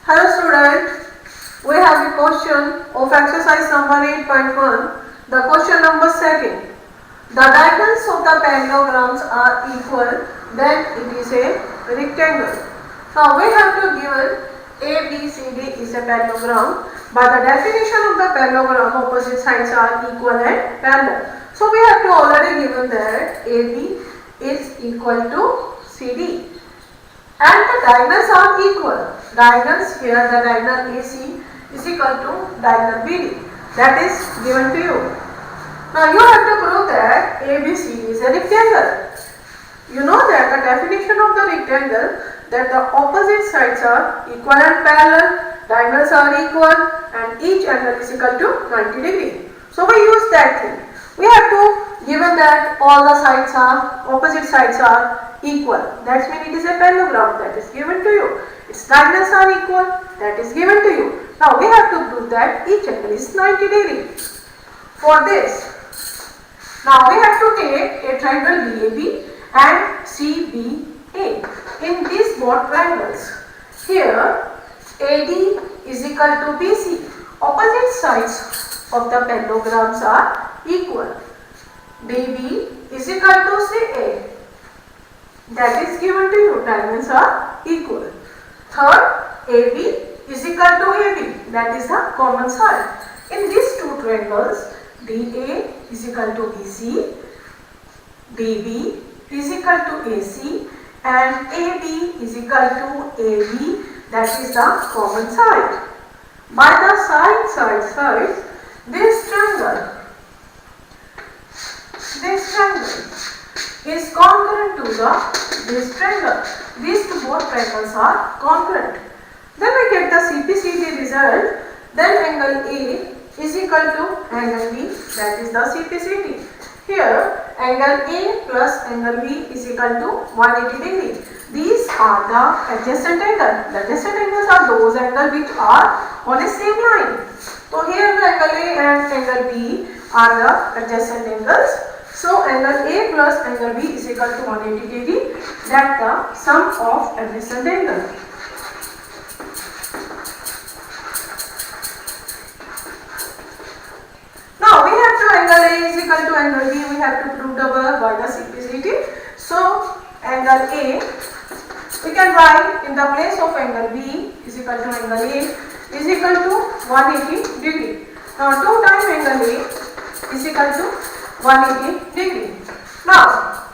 Hello student, we have the question of exercise number 8.1. The question number second. The diagonals of the parallelograms are equal, then it is a rectangle. Now we have to given A, B, C, D is a parallelogram. By the definition of the parallelogram, opposite sides are equal and parallel. So we have to already given that AB is equal to CD. And the diagonals are equal. Diagonals here, the diagonal AC is equal to diagonal BD. That is given to you. Now you have to prove that ABC is a rectangle. You know that the definition of the rectangle, that the opposite sides are equal and parallel, diagonals are equal, and each angle is equal to 90 degree. So we use that thing. We have to given that all the sides are, opposite sides are equal. That means it is a parallelogram, that is given to you. Its diagonals are equal, that is given to you. Now we have to prove that each angle is 90 degree. For this, now we have to take a triangle BAB and CBA. In these both triangles, here AD is equal to BC. Opposite sides of the parallelograms are equal. BB is equal to CA. That is given to you. Diagonals are equal. Third, AB is equal to AB. That is the common side. In these two triangles, DA is equal to BC, DB is equal to AC, and AB is equal to AB. That is the common side. By the sides, this triangle is congruent to this triangle. These two both triangles are congruent. Then we get the CPCD result. Then angle A is equal to angle B. That is the CPCD. Here angle A plus angle B is equal to 180 degree. These are the adjacent angles. The adjacent angles are those angles which are on a same line. So here the angle A and angle B are the adjacent angles. So angle A plus angle B is equal to 180 degree. That the sum of adjacent angles. Now we have to angle A is equal to angle B. We have to prove by the CPCD. So angle A, we can write in the place of angle B is equal to angle A is equal to 180 degree. Now 2 times angle A is equal to 180 degree. Now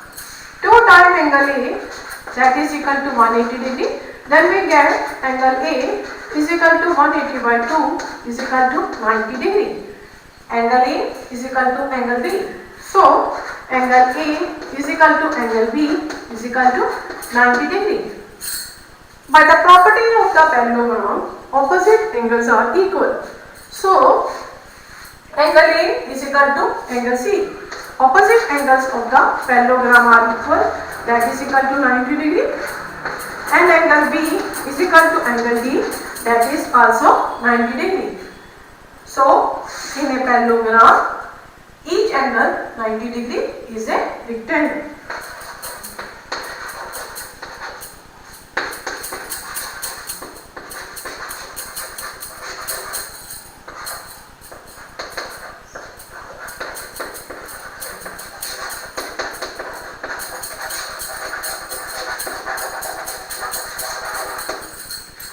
2 times angle A, that is equal to 180 degree. Then we get angle A is equal to 180 by 2 is equal to 90 degree. Angle A is equal to angle B. So angle A is equal to angle B is equal to 90 degree. By the property of the parallelogram, opposite angles are equal. So angle A is equal to angle C. Opposite angles of the parallelogram are equal. That is equal to 90 degree. And angle B is equal to angle D. That is also 90 degree. So in a parallelogram, each angle 90 degree is a rectangle.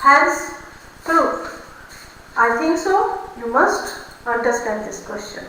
Hence, proof. I think so. You must understand this question.